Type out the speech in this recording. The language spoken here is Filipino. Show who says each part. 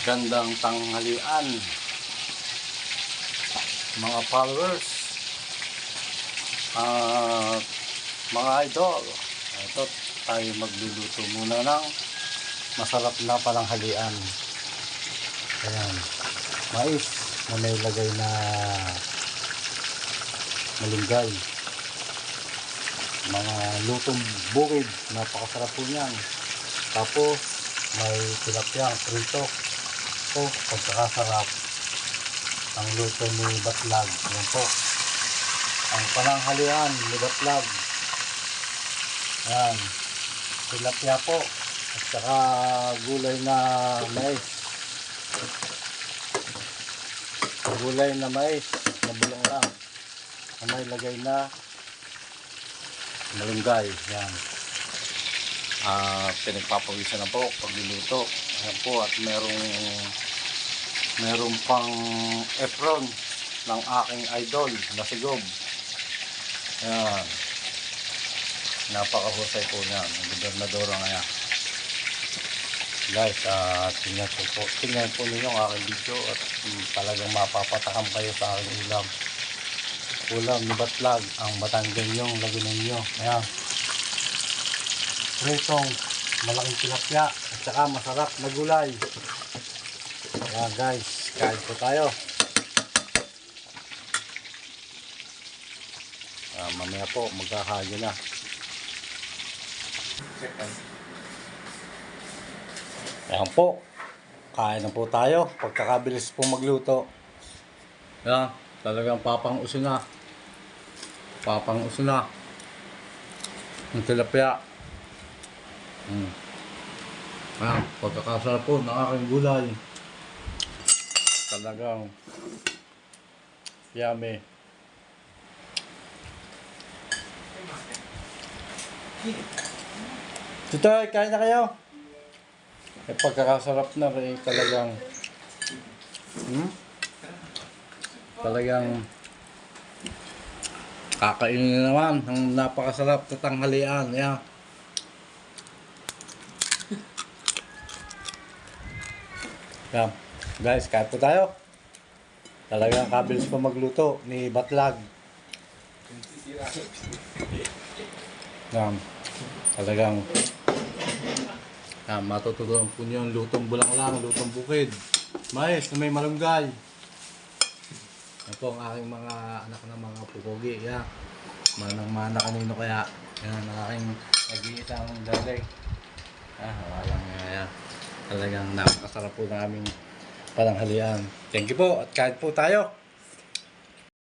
Speaker 1: Gandang tanghalian mga followers at mga idol. Ito tayo magluluto muna ng masarap na pananghalian. Ayan, mais na may lagay na malunggay, mga lutong bukid, napakasarap po niyan. Tapos may tilapia prito. Pagkakasarap ang luto ni Batlag. Yan po ang pananghalian ni Batlag. Yan, tilapia po at saka gulay na mais, na bulong lang na may lagay na malunggay. Yan, pinagpapawisan na po pagluluto. Ayan po, at meron pang apron ng aking idol na si Gob. Ayan, napakahusay po niyan ang gobernadora ngayon. Guys, tingnan po ninyo ang aking video at talagang mapapatakam kayo sa aking ulam ni Batlag, ang Batanggenyong lagunan nyo. Ayan, pritong malaking tilapia at saka masarap na gulay. Ayan guys, kain po tayo. Mamaya po magkakayo na. Ayan po, kain na po tayo. Pagkakabilis po magluto. Ayan, talagang papang-uso na ang tilapia. Ayan, pagkakasarap po ng aking gulay. Talagang yummy. Tutoy, kain na kayo. Pagkakasarap na rin talagang kakainin na naman ang napakasarap na tanghalian. Ayan. Ayan. Guys, kain po tayo. Talagang kabilis pa magluto ni Batlag. Talagang matututunan po niyo yung lutong bulanglang, lutong bukid, mais na may malunggay. Yan po ang aking mga anak na mga pupogi. Yan, manang-mana kanino kaya. Yan ang aking nag-iisang dalig. Yan, talagang napakasarap po ng aming pananghalian. Thank you po at kain po tayo.